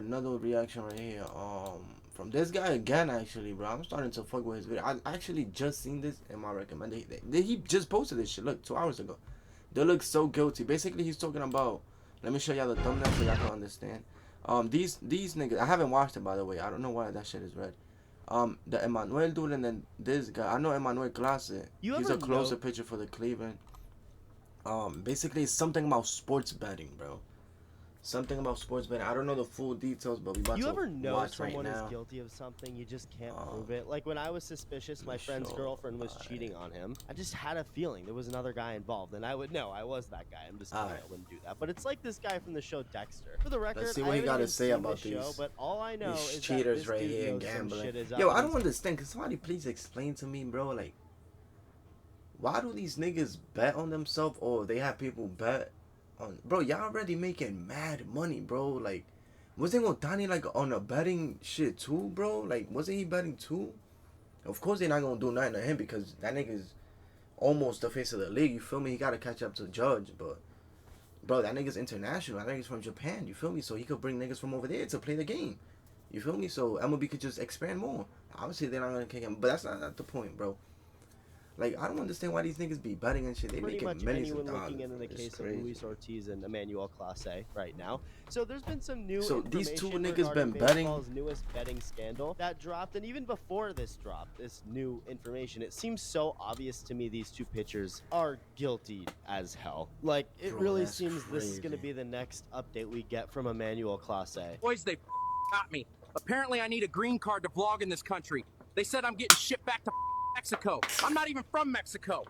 another reaction right here. From this guy again. Actually, bro, I'm starting to fuck with his video. I actually just seen this in my recommended. He just posted this shit. Look, 2 hours ago. They look so guilty. Basically, he's talking about. Let me show y'all the thumbnail so y'all can understand. These niggas. I haven't watched it, by the way. I don't know why that shit is red. The Emmanuel dude and then this guy. I know Emmanuel Clase. He's a closer picture for the Cleveland. Basically, it's something about sports betting, bro. Something about sports betting. I don't know the full details, but we about to watch right now. You ever know someone is guilty of something, you just can't prove it? Like when I was suspicious my friend's girlfriend was cheating on him, I just had a feeling there was another guy involved, and I would know I was that guy. I'm just kidding, I wouldn't do that. But it's like this guy from the show Dexter. For the record, let's see what you gotta say about these show, but all I know is cheaters that right here and gambling. Yo, I don't understand. Can somebody please explain to me, bro? Like, why do these niggas bet on themselves, or they have people bet? Bro, y'all already making mad money, bro. Like, wasn't Otani like on a betting shit too, bro? Like, wasn't he betting too? Of course they're not gonna do nothing to him because that nigga's almost the face of the league. You feel me? He gotta catch up to Judge, but bro, that nigga's international. That nigga's from Japan. You feel me? So he could bring niggas from over there to play the game. You feel me? So MLB could just expand more. Obviously they're not gonna kick him, but that's not the point, bro. Like, I don't understand why these niggas be betting and shit. They making millions of dollars. Looking into the case of Luis Ortiz and Emmanuel Clase right now. So there's been some new these two niggas been betting. Baseball's newest betting scandal that dropped, and even before this dropped, this new information, it seems so obvious to me these two pitchers are guilty as hell. Like, it really seems this is going to be the next update we get from Emmanuel Clase. Boys, they got me. Apparently, I need a green card to vlog in this country. They said I'm getting shipped back to Mexico. I'm not even from Mexico.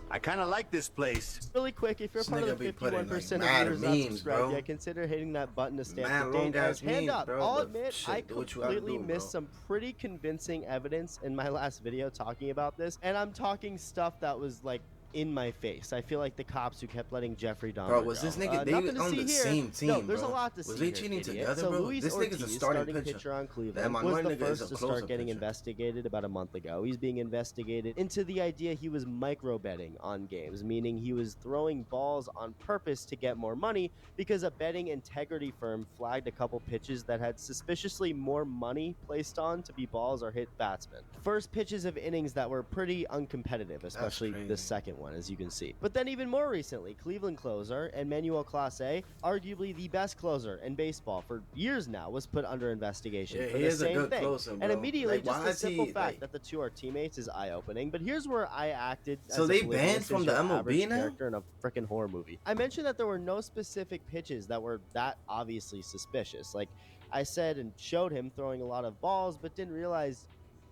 I kind of like this place. Really quick, if you're part of the 51% of viewers not subscribed yet, consider hitting that button to stay up to date. As hand up, I'll admit, I completely missed some pretty convincing evidence in my last video talking about this, and I'm talking stuff that was like in my face. I feel like the cops who kept letting Jeffrey Dahmer Bro, was this nigga, they on the same team, no, there's bro. a lot to see. Was they cheating together, so bro? Luis This Ortiz, nigga's a starting pitcher on Cleveland, was the first to start getting investigated about a month ago. He's being investigated into the idea he was micro betting on games, meaning he was throwing balls on purpose to get more money because a betting integrity firm flagged a couple pitches that had suspiciously more money placed on to be balls or hit batsmen. First pitches of innings that were pretty uncompetitive, especially the second one, as you can see. But then even more recently, Cleveland closer Emmanuel Clase, arguably the best closer in baseball for years now, was put under investigation for the same thing. Closer, and immediately, just the simple fact that the two are teammates is eye-opening. But here's where I acted as they banned from the MLB now? Character in a freaking horror movie. I mentioned that there were no specific pitches that were that obviously suspicious. Like I said and showed him throwing a lot of balls, but didn't realize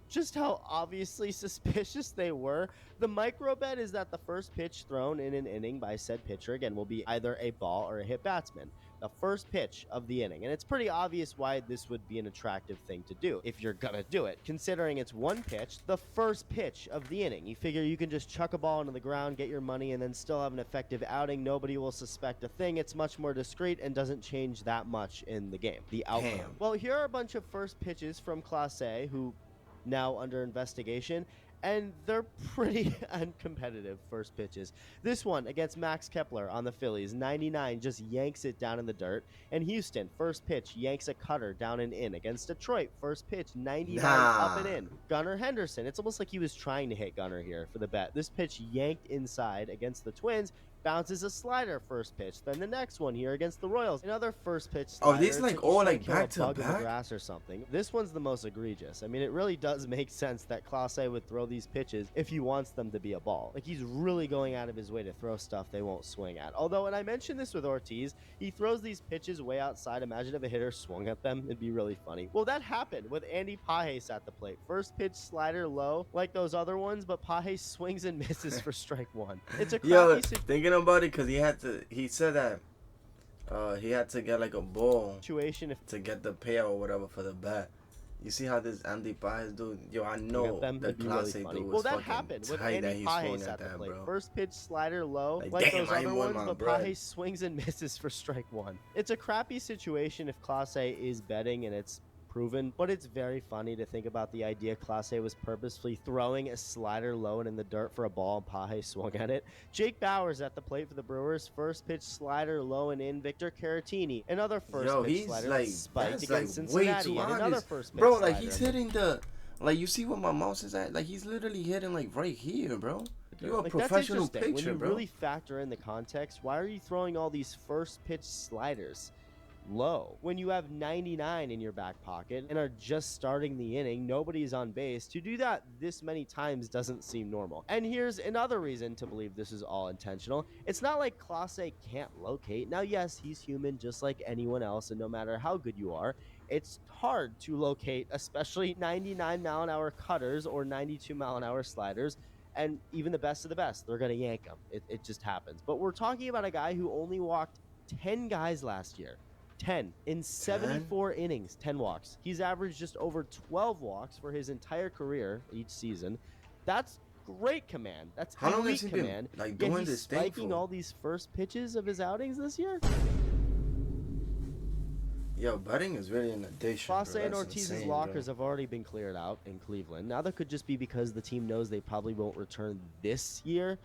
just how obviously suspicious they were. The micro bet is that the first pitch thrown in an inning by said pitcher, again, will be either a ball or a hit batsman. The first pitch of the inning. And it's pretty obvious why this would be an attractive thing to do if you're gonna do it. Considering it's one pitch, the first pitch of the inning. You figure you can just chuck a ball into the ground, get your money, and then still have an effective outing. Nobody will suspect a thing. It's much more discreet and doesn't change that much in the game. The outcome. Damn. Well, here are a bunch of first pitches from Clase, who now under investigation, and they're pretty uncompetitive first pitches. This one against Max Kepler on the Phillies, 99, just yanks it down in the dirt. And Houston, first pitch, yanks a cutter down and in. Against Detroit, first pitch, 99, up and in. Gunnar Henderson, it's almost like he was trying to hit Gunnar here for the bet. This pitch yanked inside against the Twins, bounces a slider first pitch. Then the next one here against the Royals, another first pitch slider. Oh, these like all like back to back? In the grass or something. This one's the most egregious. I mean, it really does make sense that Clase would throw these pitches if he wants them to be a ball. Like, he's really going out of his way to throw stuff they won't swing at. Although, and I mentioned this with Ortiz, he throws these pitches way outside. Imagine if a hitter swung at them. It'd be really funny. Well, that happened with Andy Pages at the plate. First pitch slider low like those other ones, but Pages swings and misses for strike one. It's a crappy thinking about it, because he said that he had to get like a ball situation to get the payout or whatever for the bat. You see how this Andy Pages dude, yo, I know the Clase dude was well, that happened with Andy Pages at the plate. Bro. First pitch slider low, like those other ones, but Pages swings and misses for strike one. It's a crappy situation if Clase is betting, and it's proven, but it's very funny to think about the idea Clase was purposefully throwing a slider low and in the dirt for a ball and Paje swung at it. Jake Bauers at the plate for the Brewers, first pitch slider low and in. Victor Caratini, another first pitch slider that spiked against Cincinnati, and another first pitch bro, slider. like he's hitting the, like you see where my mouse is at, like he's literally hitting like right here, bro. You're a professional pitcher, when you bro. really factor in the context, why are you throwing all these first pitch sliders low when you have 99 in your back pocket and are just starting the inning? Nobody's on base. To do that this many times doesn't seem normal. And here's another reason to believe this is all intentional. It's not like Clase can't locate. Now, yes, he's human just like anyone else, and no matter how good you are, it's hard to locate, especially 99-mile-an-hour cutters or 92-mile-an-hour sliders. And even the best of the best, they're going to yank them. It just happens. But we're talking about a guy who only walked 10 guys last year. 10 in 74 innings, 10 walks. He's averaged just over 12 walks for his entire career each season. That's great command. That's how long has he command. been like doing this thing spiking all these first pitches of his outings this year. Yo, batting is really an addiction. Clase and Ortiz's lockers have already been cleared out in Cleveland. Now that could just be because the team knows they probably won't return this year.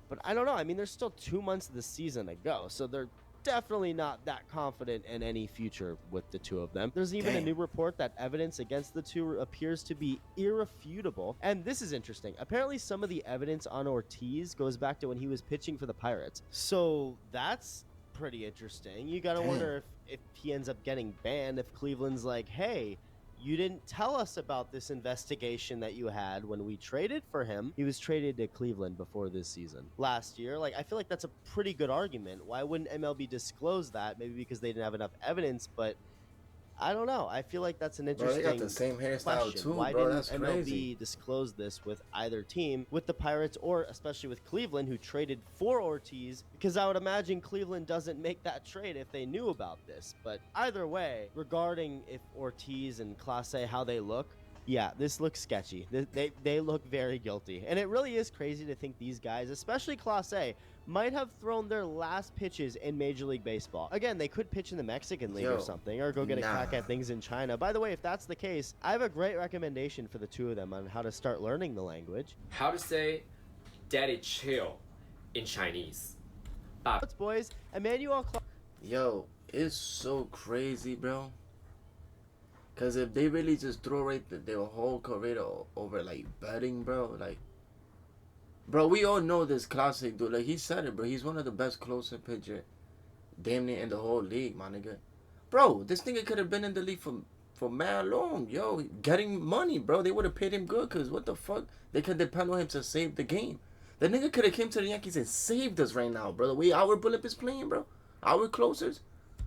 But I don't know. I mean, there's still 2 months of the season to go, so they're definitely not that confident in any future with the two of them. There's even a new report that evidence against the two appears to be irrefutable. And this is interesting. Apparently, some of the evidence on Ortiz goes back to when he was pitching for the Pirates. So that's pretty interesting. You gotta wonder if he ends up getting banned, if Cleveland's like, hey, you didn't tell us about this investigation that you had when we traded for him. He was traded to Cleveland before this season. Last year, like, I feel like that's a pretty good argument. Why wouldn't MLB disclose that? Maybe because they didn't have enough evidence, but I don't know. I feel like that's an interesting Bro, they got the same hairstyle question. too, Why bro. didn't That's crazy. MLB disclose this with either team, with the Pirates or especially with Cleveland, who traded for Ortiz? Because I would imagine Cleveland doesn't make that trade if they knew about this. But either way, regarding if Ortiz and Clase, how they look, yeah, this looks sketchy. They look very guilty. And it really is crazy to think these guys, especially Clase, might have thrown their last pitches in Major League Baseball. Again, they could pitch in the Mexican League or something, or go get a crack at things in China. By the way, if that's the case, I have a great recommendation for the two of them on how to start learning the language. How to say "Daddy chill" in Chinese. What's boys? Emmanuel Clark. Yo, it's so crazy, bro. Cause if they really just throw their whole career over like betting, bro, like. Bro, we all know this classic dude. Like, he said it, bro. He's one of the best closer pitcher damn near in the whole league, my nigga. Bro, this nigga could have been in the league for mad long, yo. Getting money, bro. They would have paid him good, because what the fuck? They could depend on him to save the game. The nigga could have came to the Yankees and saved us right now, bro. The way our Bullet is playing, bro. Our closers.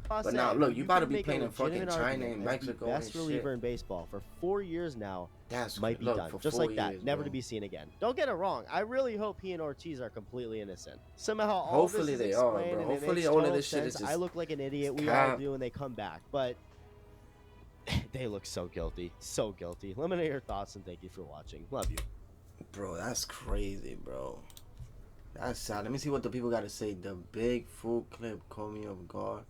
But now, look, you gotta be playing in fucking China and Mexico and best reliever in baseball for 4 years now. That's might be done just like that. Years, never bro. to be seen again. Don't get it wrong. I really hope he and Ortiz are completely innocent. Somehow, all hopefully this is they are, explained bro. and it Hopefully makes all of total this shit is sense. just I look like an idiot. We cap. all do when they come back, but they look so guilty, so guilty. Let me know your thoughts and thank you for watching. Love you, bro. That's crazy, bro. That's sad. Let me see what the people got to say. The big full clip caught me off guard.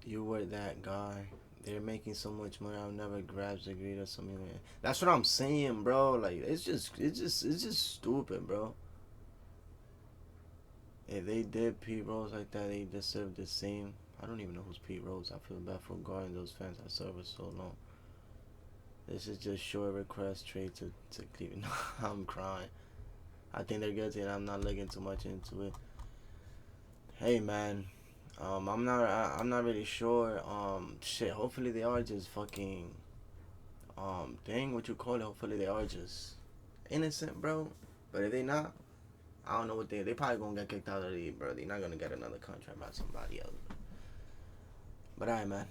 You were that guy. They're making so much money. I'll never grab the greed or something. That's what I'm saying, bro. Like, it's just stupid, bro. If they did Pete Rose like that, they deserve the same. I don't even know who's Pete Rose. I feel bad for guarding those fans I served for so long. This is just short request trade to Cleveland. I'm crying. I think they're guilty, and I'm not looking too much into it. Hey, man. I'm not really sure. Shit. Hopefully they are just fucking. What you call it? Hopefully they are just innocent, bro. But if they not, I don't know what they probably gonna get kicked out of the league, bro. They're not gonna get another contract by somebody else. But alright, man.